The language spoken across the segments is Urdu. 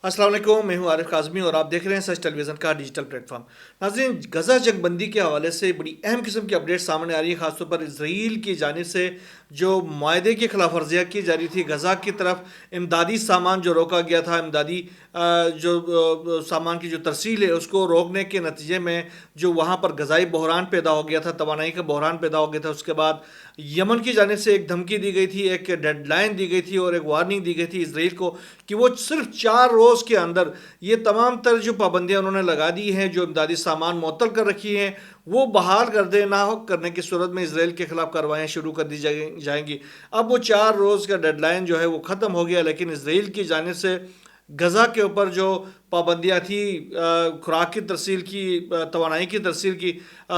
السلام علیکم، میں ہوں عارف کاظمی اور آپ دیکھ رہے ہیں سچ ٹیلی ویژن کا ڈیجیٹل پلیٹ فارم۔ ناظرین، غزہ جنگ بندی کے حوالے سے بڑی اہم قسم کی اپڈیٹ سامنے آ رہی ہے، خاص طور پر اسرائیل کی جانب سے جو معاہدے کی خلاف ورزیاں کی جا رہی تھی۔ غزہ کی طرف امدادی سامان جو روکا گیا تھا، امدادی سامان کی جو ترسیل ہے اس کو روکنے کے نتیجے میں جو وہاں پر غذائی بحران پیدا ہو گیا تھا، توانائی کا بحران پیدا ہو گیا تھا۔ اس کے بعد یمن کی جانب سے ایک دھمکی دی گئی تھی، ایک ڈیڈ لائن دی گئی تھی اور ایک وارننگ دی گئی تھی اسرائیل کو کہ وہ صرف 4 روز کے اندر یہ تمام تر جو پابندیاں انہوں نے لگا دی ہیں، جو امدادی سامان معطل کر رکھی ہیں، وہ بحال کر دے۔ نہ کرنے کی صورت میں اسرائیل کے خلاف کارروائیاں شروع کر دی جائیں گی۔ اب وہ 4 روز کا ڈیڈ لائن جو ہے وہ ختم ہو گیا، لیکن اسرائیل کی جانب سے غزہ کے اوپر جو پابندیاں تھی، خوراک کی ترسیل کی، توانائی کی ترسیل کی،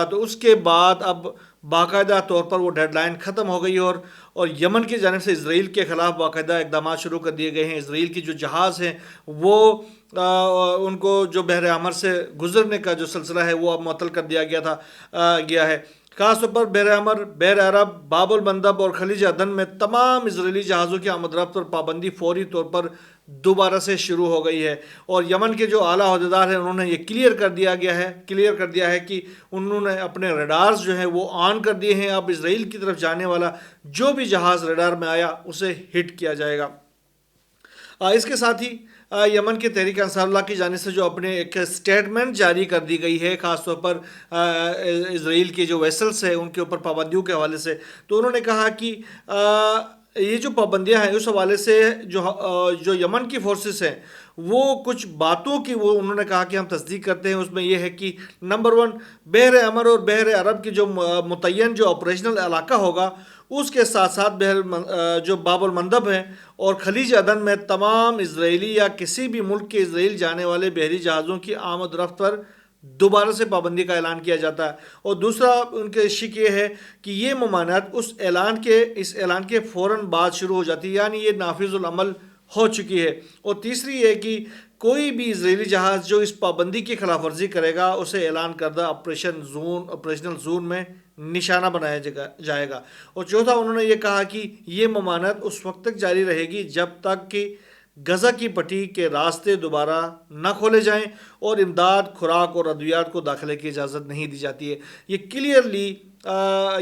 تو اس کے بعد اب باقاعدہ طور پر وہ ڈیڈ لائن ختم ہو گئی اور یمن کی جانب سے اسرائیل کے خلاف باقاعدہ اقدامات شروع کر دیے گئے ہیں۔ اسرائیل کی جو جہاز ہیں وہ ان کو جو بحر احمر سے گزرنے کا جو سلسلہ ہے وہ اب معطل کر دیا گیا ہے۔ خاص طور پر بحر احمر، بحر عرب، باب المندب اور خلیج عدن میں تمام اسرائیلی جہازوں کی آمد رفت پر پابندی فوری طور پر دوبارہ سے شروع ہو گئی ہے، اور یمن کے جو اعلیٰ عہدیدار ہیں انہوں نے یہ کلیئر کر دیا ہے کہ انہوں نے اپنے ریڈارز جو ہیں وہ آن کر دیے ہیں۔ اب اسرائیل کی طرف جانے والا جو بھی جہاز ریڈار میں آیا اسے ہٹ کیا جائے گا۔ اس کے ساتھ ہی یمن کے تحریک انصار اللہ کی جانب سے جو اپنے ایک سٹیٹمنٹ جاری کر دی گئی ہے، خاص طور پر اسرائیل کے جو ویسلز ہیں ان کے اوپر پابندیوں کے حوالے سے، تو انہوں نے کہا کہ یہ جو پابندیاں ہیں اس حوالے سے جو یمن کی فورسز ہیں وہ کچھ باتوں کی وہ انہوں نے کہا کہ ہم تصدیق کرتے ہیں۔ اس میں یہ ہے کہ نمبر 1، بحر احمر اور بحر عرب کی جو متعین جو آپریشنل علاقہ ہوگا اس کے ساتھ ساتھ جو باب المندب ہیں اور خلیج عدن میں تمام اسرائیلی یا کسی بھی ملک کے اسرائیل جانے والے بحری جہازوں کی آمد رفت پر دوبارہ سے پابندی کا اعلان کیا جاتا ہے۔ اور دوسرا ان کے شک یہ ہے کہ یہ ممانعت اس اعلان کے فوراً بعد شروع ہو جاتی ہے، یعنی یہ نافذ العمل ہو چکی ہے۔ اور تیسری یہ کہ کوئی بھی اسرائیلی جہاز جو اس پابندی کی خلاف ورزی کرے گا اسے اعلان کردہ آپریشنل زون میں نشانہ بنایا جائے گا۔ اور چوتھا انہوں نے یہ کہا کہ یہ ممانعت اس وقت تک جاری رہے گی جب تک کہ غزہ کی پٹی کے راستے دوبارہ نہ کھولے جائیں اور امداد، خوراک اور ادویات کو داخلے کی اجازت نہیں دی جاتی ہے۔ یہ کلیئرلی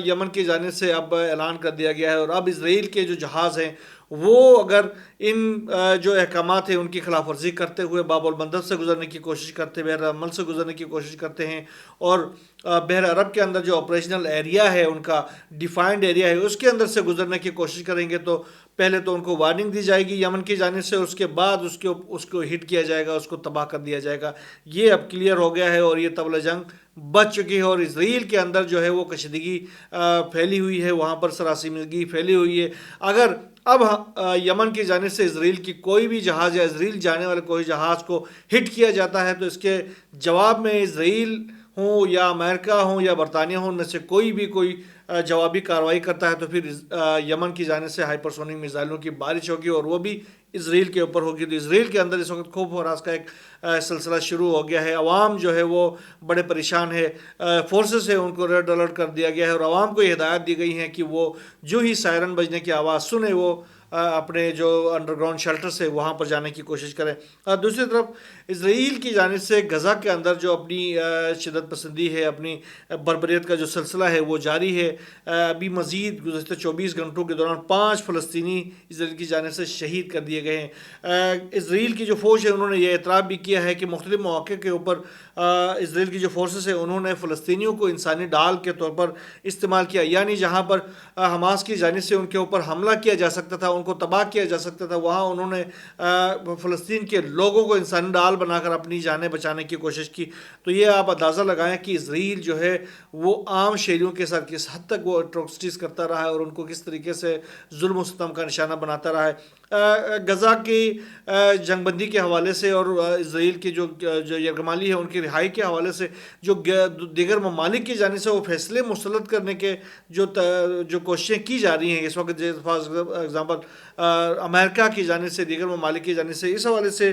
یمن کی جانب سے اب اعلان کر دیا گیا ہے، اور اب اسرائیل کے جو جہاز ہیں وہ اگر ان جو احکامات ہیں ان کی خلاف ورزی کرتے ہوئے باب المندب سے گزرنے کی کوشش کرتے، بحر عمل سے گزرنے کی کوشش کرتے ہیں، اور بحر عرب کے اندر جو آپریشنل ایریا ہے ان کا ڈیفائنڈ ایریا ہے اس کے اندر سے گزرنے کی کوشش کریں گے، تو پہلے تو ان کو وارننگ دی جائے گی یمن کی جانب سے، اس کے بعد اس کو ہٹ کیا جائے گا، اس کو تباہ کر دیا جائے گا۔ یہ اب کلیئر ہو گیا ہے اور یہ طول جنگ بچ چکی ہے، اور اسرائیل کے اندر جو ہے وہ کشیدگی پھیلی ہوئی ہے، وہاں پر سراسیمگی پھیلی ہوئی ہے۔ اگر اب یمن کی جانب سے اسرائیل کی کوئی بھی جہاز یا اسرائیل جانے والے کوئی جہاز کو ہٹ کیا جاتا ہے تو اس کے جواب میں اسرائیل ہوں یا امریکہ ہوں یا برطانیہ ہوں، ان میں سے کوئی جوابی کارروائی کرتا ہے تو پھر یمن کی جانب سے ہائپرسونک میزائلوں کی بارش ہوگی، اور وہ بھی اسرائیل کے اوپر ہوگی۔ تو اسرائیل کے اندر اس وقت خوف و ہراس کا ایک سلسلہ شروع ہو گیا ہے۔ عوام جو ہے وہ بڑے پریشان ہے، فورسز ہیں ان کو ریڈ الرٹ کر دیا گیا ہے، اور عوام کو یہ ہدایت دی گئی ہیں کہ وہ جو ہی سائرن بجنے کی آواز سنے وہ اپنے جو انڈر گراؤنڈ شیلٹر سے وہاں پر جانے کی کوشش کریں۔ دوسری طرف اسرائیل کی جانب سے غزہ کے اندر جو اپنی شدت پسندی ہے، اپنی بربریت کا جو سلسلہ ہے وہ جاری ہے۔ ابھی مزید گزشتہ 24 گھنٹوں کے دوران 5 فلسطینی اسرائیل کی جانب سے شہید کر دیے گئے ہیں۔ اسرائیل کی جو فوج ہے انہوں نے یہ اعتراف بھی کیا ہے کہ مختلف مواقع کے اوپر اسرائیل کی جو فورسز ہیں انہوں نے فلسطینیوں کو انسانی ڈال کے طور پر استعمال کیا، یعنی جہاں پر حماس کی جانب سے ان کے اوپر حملہ کیا جا سکتا تھا، ان کو تباہ کیا جا سکتا تھا، وہاں انہوں نے فلسطین کے لوگوں کو انسانی ڈال بنا کر اپنی جانیں بچانے کی کوشش کی۔ تو یہ آپ اندازہ لگائیں کہ اسرائیل جو ہے وہ عام شہریوں کے ساتھ کس حد تک وہ اٹروسٹیز کرتا رہا ہے اور ان کو کس طریقے سے ظلم و ستم کا نشانہ بناتا رہا ہے۔ غزہ کی جنگ بندی کے حوالے سے اور اسرائیل کی جو یرغمالی ہے ان کی رہائی کے حوالے سے جو دیگر ممالک کی جانب سے وہ فیصلے مسلط کرنے کے جو کوششیں کی جا رہی ہیں اس وقت، فار ایگزامپل امریکہ کی جانب سے، دیگر ممالک کی جانب سے، اس حوالے سے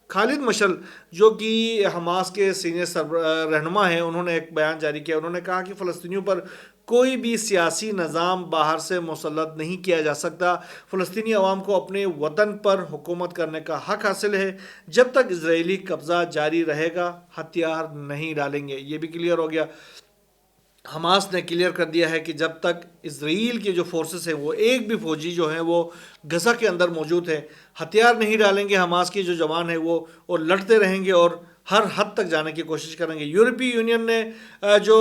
خالد مشعل جو کہ حماس کے سینئر رہنما ہیں انہوں نے ایک بیان جاری کیا۔ انہوں نے کہا کہ فلسطینیوں پر کوئی بھی سیاسی نظام باہر سے مسلط نہیں کیا جا سکتا۔ فلسطینی عوام کو اپنے وطن پر حکومت کرنے کا حق حاصل ہے۔ جب تک اسرائیلی قبضہ جاری رہے گا ہتھیار نہیں ڈالیں گے۔ یہ بھی کلیئر ہو گیا۔ حماس نے کلیئر کر دیا ہے کہ جب تک اسرائیل کے جو فورسز ہیں وہ ایک بھی فوجی جو ہیں وہ غزہ کے اندر موجود ہیں ہتھیار نہیں ڈالیں گے۔ حماس کی جو جوان ہیں وہ لڑتے رہیں گے اور ہر حد تک جانے کی کوشش کریں گے۔ یورپی یونین نے جو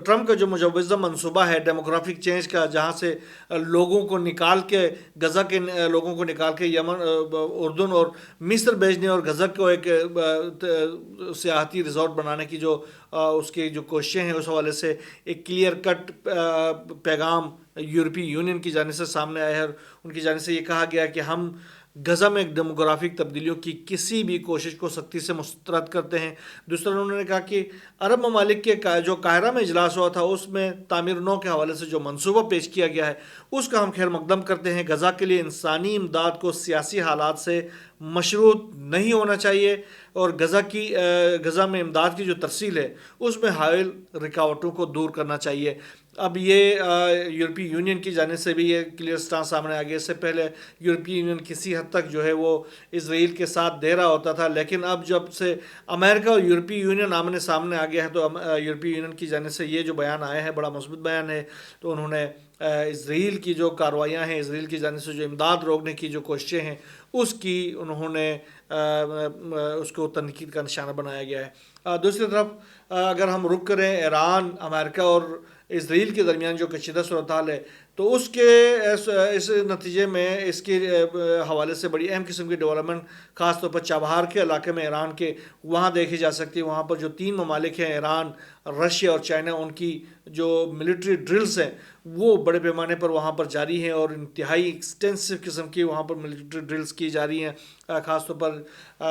ٹرمپ کا جو مجوزہ منصوبہ ہے ڈیموگرافک چینج کا، جہاں سے لوگوں کو نکال کے غزہ کے لوگوں کو نکال کے یمن، اردن اور مصر بھیجنے اور غزہ کو ایک سیاحتی ریزورٹ بنانے کی جو اس کی جو کوششیں ہیں، اس حوالے سے ایک کلیئر کٹ پیغام یورپی یونین کی جانب سے سامنے آیا ہے، اور ان کی جانب سے یہ کہا گیا کہ ہم غزہ میں ڈیموگرافک تبدیلیوں کی کسی بھی کوشش کو سختی سے مسترد کرتے ہیں۔ دوسرا انہوں نے کہا کہ عرب ممالک کے جو قاہرہ میں اجلاس ہوا تھا اس میں تعمیر نو کے حوالے سے جو منصوبہ پیش کیا گیا ہے اس کا ہم خیر مقدم کرتے ہیں۔ غزہ کے لیے انسانی امداد کو سیاسی حالات سے مشروط نہیں ہونا چاہیے، اور غزہ میں امداد کی جو ترسیل ہے اس میں حائل رکاوٹوں کو دور کرنا چاہیے۔ اب یہ یورپی یونین کی جانب سے بھی یہ کلیئر سٹانس سامنے آ گیا۔ اس سے پہلے یورپی یونین کسی حد تک جو ہے وہ اسرائیل کے ساتھ دے رہا ہوتا تھا، لیکن اب جب سے امریکہ اور یورپی یونین آمنے سامنے آ گیا ہے تو یورپی یونین کی جانب سے یہ جو بیان آیا ہے بڑا مثبت بیان ہے۔ تو انہوں نے اسرائیل کی جو کارروائیاں ہیں، اسرائیل کی جانب سے جو امداد روکنے کی جو کوششیں ہیں اس کی انہوں نے اس کو تنقید کا نشانہ بنایا گیا ہے۔ دوسری طرف اگر ہم رخ کریں ایران، امریکہ اور اسرائیل کے درمیان جو کشیدہ صورتحال ہے تو اس نتیجے میں اس کے حوالے سے بڑی اہم قسم کی ڈیولپمنٹ خاص طور پر چابہار کے علاقے میں ایران کے وہاں دیکھی جا سکتی ہے۔ وہاں پر جو 3 ممالک ہیں ایران، رشیا اور چائنا، ان کی جو ملٹری ڈرلز ہیں وہ بڑے پیمانے پر وہاں پر جاری ہیں اور انتہائی ایکسٹینسو قسم کی وہاں پر ملٹری ڈرلز کی جا رہی ہیں۔ خاص طور پر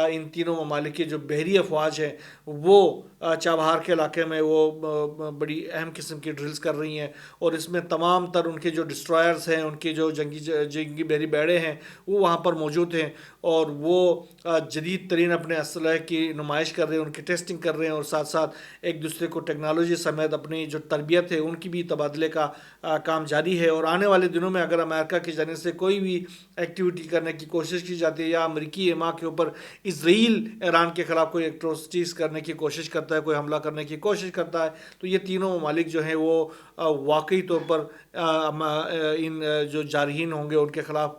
ان تینوں ممالک کی جو بحری افواج ہیں وہ چابہار کے علاقے میں وہ بڑی اہم قسم کی ڈرلز کر رہی ہیں، اور اس میں تمام تر ان کے جو ڈسٹرائرز ہیں، ان کے جو جنگی بحری بیڑے ہیں وہ وہاں پر موجود ہیں، اور وہ جدید ترین اپنے اسلحے کی نمائش کر رہے ہیں، ان کی ٹیسٹنگ کر رہے ہیں، اور ساتھ ساتھ ایک دوسرے کو ٹیکنالوجی سمیت اپنی جو تربیت ہے ان کی بھی تبادلے کا کام جاری ہے۔ اور آنے والے دنوں میں اگر امریکہ کی جانب سے کوئی بھی ایکٹیویٹی کرنے کی کوشش کی جاتی ہے یا امریکی ایما کے اوپر اسرائیل ایران کے خلاف کوئی ایٹروسٹیز کرنے کی کوشش کرتا ہے، کوئی حملہ کرنے کی کوشش کرتا ہے، تو یہ تینوں ممالک جو ہیں وہ واقعی طور پر ان جو جارحین ہوں گے ان کے خلاف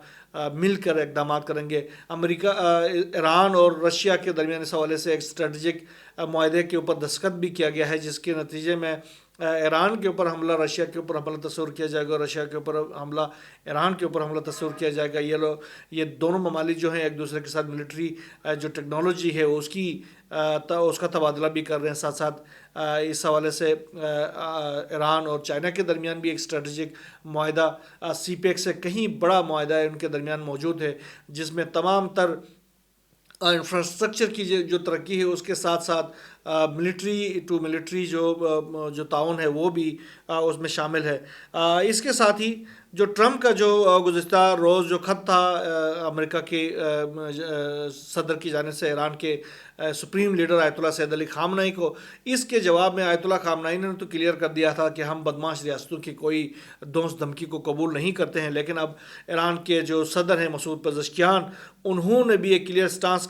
مل کر اقدامات کریں گے۔ امریکہ، ایران اور رشیا کے درمیان اس حوالے سے ایک اسٹریٹجک معاہدے کے اوپر دستخط بھی کیا گیا ہے، جس کے نتیجے میں ایران کے اوپر حملہ رشیا کے اوپر حملہ تصور کیا جائے گا، اور رشیا کے اوپر حملہ ایران کے اوپر حملہ تصور کیا جائے گا۔ یہ دونوں ممالک جو ہیں ایک دوسرے کے ساتھ ملٹری جو ٹیکنالوجی ہے اس کا تبادلہ بھی کر رہے ہیں۔ ساتھ ساتھ اس حوالے سے ایران اور چائنا کے درمیان بھی ایک اسٹریٹجک معاہدہ سی پیک سے کہیں بڑا معاہدہ ہے ان کے درمیان موجود ہے، جس میں تمام تر انفراسٹرکچر کی جو ترقی ہے اس کے ساتھ ساتھ ملٹری ٹو ملٹری جو تعاون ہے وہ بھی اس میں شامل ہے۔ اس کے ساتھ ہی جو ٹرمپ کا جو گزشتہ روز جو خط تھا امریکہ کے صدر کی جانب سے ایران کے سپریم لیڈر آیت اللہ سید علی خامنہئی کو، اس کے جواب میں آیت اللہ خامنہئی نے تو کلیئر کر دیا تھا کہ ہم بدمعاش ریاستوں کی کوئی دھمس دھمکی کو قبول نہیں کرتے ہیں، لیکن اب ایران کے جو صدر ہیں مسعود پزشکیان، انہوں نے بھی ایک کلیئر سٹانس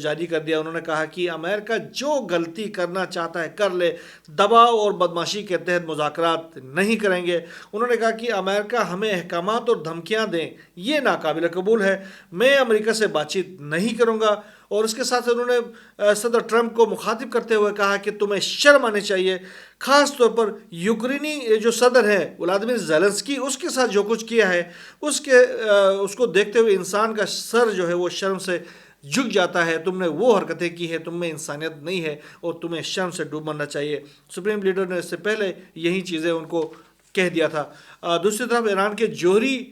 جاری کر دیا۔ انہوں نے کہا کہ امریکہ جو غلطی کرنا چاہتا ہے کر لے، دباؤ اور بدمعاشی کے تحت مذاکرات نہیں کریں گے۔ انہوں نے کہا کہ امریکہ ہمیں احکامات اور دھمکیاں دیں یہ ناقابل قبول ہے، میں امریکہ سے بات چیت نہیں کروں گا۔ اور اس کے ساتھ انہوں نے صدر ٹرمپ کو مخاطب کرتے ہوئے کہا کہ تمہیں شرم آنی چاہیے، خاص طور پر یوکرینی جو صدر ہے ولادیمیر زیلنسکی، اس کے ساتھ جو کچھ کیا ہے اس کو دیکھتے ہوئے انسان کا سر جو ہے وہ شرم سے جھک جاتا ہے۔ تم نے وہ حرکتیں کی ہیں، تم میں انسانیت نہیں ہے اور تمہیں شرم سے ڈوب مرنا چاہیے۔ سپریم لیڈر نے اس سے پہلے یہی چیزیں ان کو کہہ دیا تھا۔ دوسری طرف ایران کے جوہری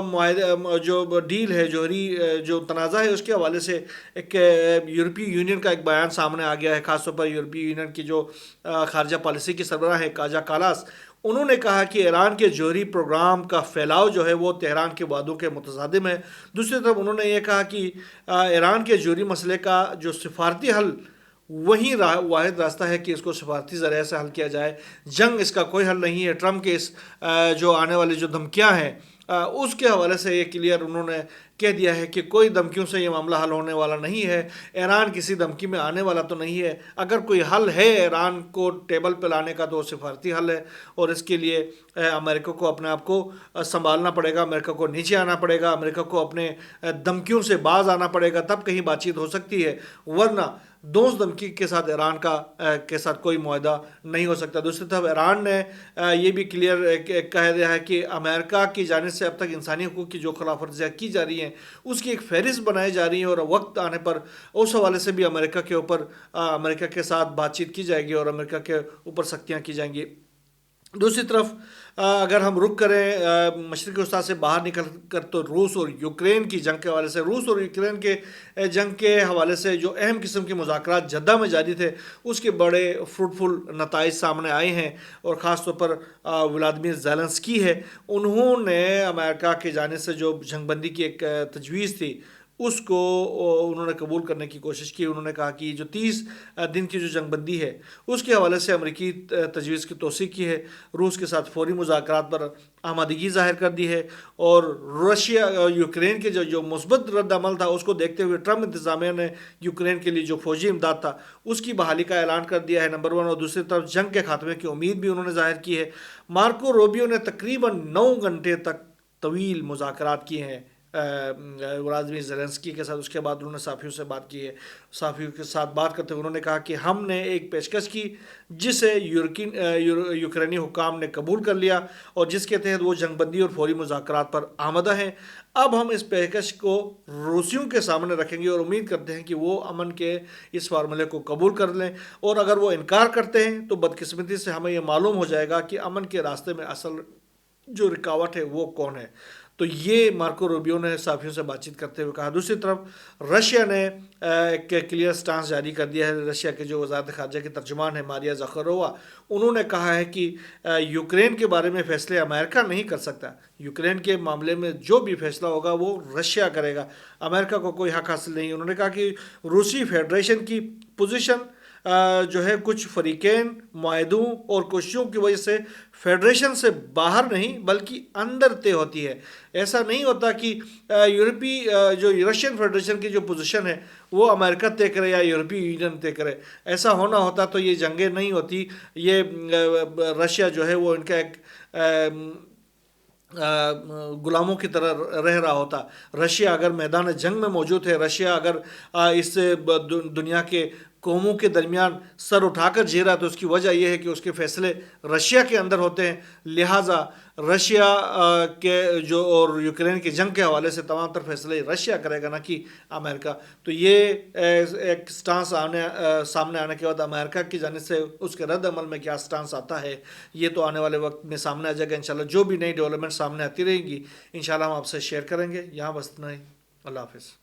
معاہدے جو ڈیل ہے، جوہری جو تنازع ہے، اس کے حوالے سے ایک یورپی یونین کا ایک بیان سامنے آ گیا ہے۔ خاص طور پر یورپی یونین کی جو خارجہ پالیسی کی سربراہ ہے کاجا کالاس، انہوں نے کہا کہ ایران کے جوہری پروگرام کا پھیلاؤ جو ہے وہ تہران کے وعدوں کے متصادم ہے۔ دوسری طرف انہوں نے یہ کہا کہ ایران کے جوہری مسئلے کا جو سفارتی حل وہی واحد راستہ ہے کہ اس کو سفارتی ذریعے سے حل کیا جائے. جنگ اس کا کوئی حل نہیں ہے. ٹرمپ کے اس جو آنے والی جو دھمکیاں ہیں اس کے حوالے سے یہ کلیئر انہوں نے کہہ دیا ہے کہ کوئی دھمکیوں سے یہ معاملہ حل ہونے والا نہیں ہے. ایران کسی دھمکی میں آنے والا تو نہیں ہے. اگر کوئی حل ہے ایران کو ٹیبل پہ لانے کا تو وہ سفارتی حل ہے، اور اس کے لیے امریکہ کو اپنے آپ کو سنبھالنا پڑے گا، امریکہ کو نیچے آنا پڑے گا، امریکہ کو اپنے دھمکیوں سے باز آنا پڑے گا، تب کہیں بات چیت ہو سکتی ہے. ورنہ دوست دھمکی کے ساتھ ایران کے ساتھ کوئی معاہدہ نہیں ہو سکتا. دوسری طرف ایران نے یہ بھی کلیئر کہہ دیا ہے کہ امریکہ کی جانب سے اب تک انسانی حقوق کی جو خلاف ورزیاں کی جا رہی ہیں اس کی ایک فہرست بنائی جا رہی ہے، اور وقت آنے پر اس حوالے سے بھی امریکہ کے ساتھ بات چیت کی جائے گی اور امریکہ کے اوپر سختیاں کی جائیں گی. دوسری طرف اگر ہم رخ کریں مشرقی وسطیٰ سے باہر نکل کر، تو روس اور یوکرین کی جنگ کے حوالے سے، روس اور یوکرین کے جنگ کے حوالے سے جو اہم قسم کے مذاکرات جدہ میں جاری تھے اس کے بڑے فروٹفل نتائج سامنے آئے ہیں، اور خاص طور پر ولادیمیر زیلنسکی ہے، انہوں نے امریکہ کی جانب سے جو جنگ بندی کی ایک تجویز تھی اس کو انہوں نے قبول کرنے کی کوشش کی. انہوں نے کہا کہ جو 30 دن کی جو جنگ بندی ہے اس کے حوالے سے امریکی تجویز کی توثیق کی ہے، روس کے ساتھ فوری مذاکرات پر آمادگی ظاہر کر دی ہے، اور رشیا یوکرین کے جو مثبت رد عمل تھا اس کو دیکھتے ہوئے ٹرمپ انتظامیہ نے یوکرین کے لیے جو فوجی امداد تھا اس کی بحالی کا اعلان کر دیا ہے، نمبر 1. اور دوسری طرف جنگ کے خاتمے کی امید بھی انہوں نے ظاہر کی ہے. مارکو روبیو نے تقریباً 9 گھنٹے تک طویل مذاکرات کیے ہیں ولادیمیر زیلنسکی کے ساتھ. اس کے بعد انہوں نے صحافیوں سے بات کی ہے. صحافیوں کے ساتھ بات کرتے ہوئے انہوں نے کہا کہ ہم نے ایک پیشکش کی جسے یوکرینی حکام نے قبول کر لیا، اور جس کے تحت وہ جنگ بندی اور فوری مذاکرات پر آمادہ ہیں. اب ہم اس پیشکش کو روسیوں کے سامنے رکھیں گے اور امید کرتے ہیں کہ وہ امن کے اس فارمولے کو قبول کر لیں، اور اگر وہ انکار کرتے ہیں تو بدقسمتی سے ہمیں یہ معلوم ہو جائے گا کہ امن کے راستے میں اصل جو رکاوٹ ہے وہ کون ہے. تو یہ مارکو روبیو نے صحافیوں سے بات چیت کرتے ہوئے کہا. دوسری طرف رشیا نے ایک کلیئر سٹانس جاری کر دیا ہے. رشیا کے جو وزارت خارجہ کی ترجمان ہے ماریا زخارووا، انہوں نے کہا ہے کہ یوکرین کے بارے میں فیصلے امریکہ نہیں کر سکتا. یوکرین کے معاملے میں جو بھی فیصلہ ہوگا وہ رشیا کرے گا، امریکہ کو کوئی حق حاصل نہیں. انہوں نے کہا کہ روسی فیڈریشن کی پوزیشن جو ہے کچھ فریقین، معاہدوں اور کوششوں کی وجہ سے فیڈریشن سے باہر نہیں بلکہ اندر طے ہوتی ہے. ایسا نہیں ہوتا کہ جو رشین فیڈریشن کی جو پوزیشن ہے وہ امریکہ طے کرے یا یورپی یونین طے کرے. ایسا ہونا ہوتا تو یہ جنگیں نہیں ہوتی. یہ رشیا جو ہے وہ ان کا ایک غلاموں کی طرح رہ رہا ہوتا. رشیا اگر میدان جنگ میں موجود ہے، رشیا اگر اس دنیا کے قوموں کے درمیان سر اٹھا کر جی رہا ہے، تو اس کی وجہ یہ ہے کہ اس کے فیصلے رشیا کے اندر ہوتے ہیں. لہٰذا رشیا کے جو اور یوکرین کی جنگ کے حوالے سے تمام تر فیصلے رشیا کرے گا، نہ کہ امریکہ. تو یہ ایک سٹانس سامنے آنے کے بعد امریکہ کی جانب سے اس کے رد عمل میں کیا سٹانس آتا ہے یہ تو آنے والے وقت میں سامنے آ جائے گا. انشاءاللہ جو بھی نئی ڈیولپمنٹ سامنے آتی رہیں گی انشاءاللہ ہم آپ سے شیئر کریں گے. یہاں بس اتنا ہی. اللہ حافظ.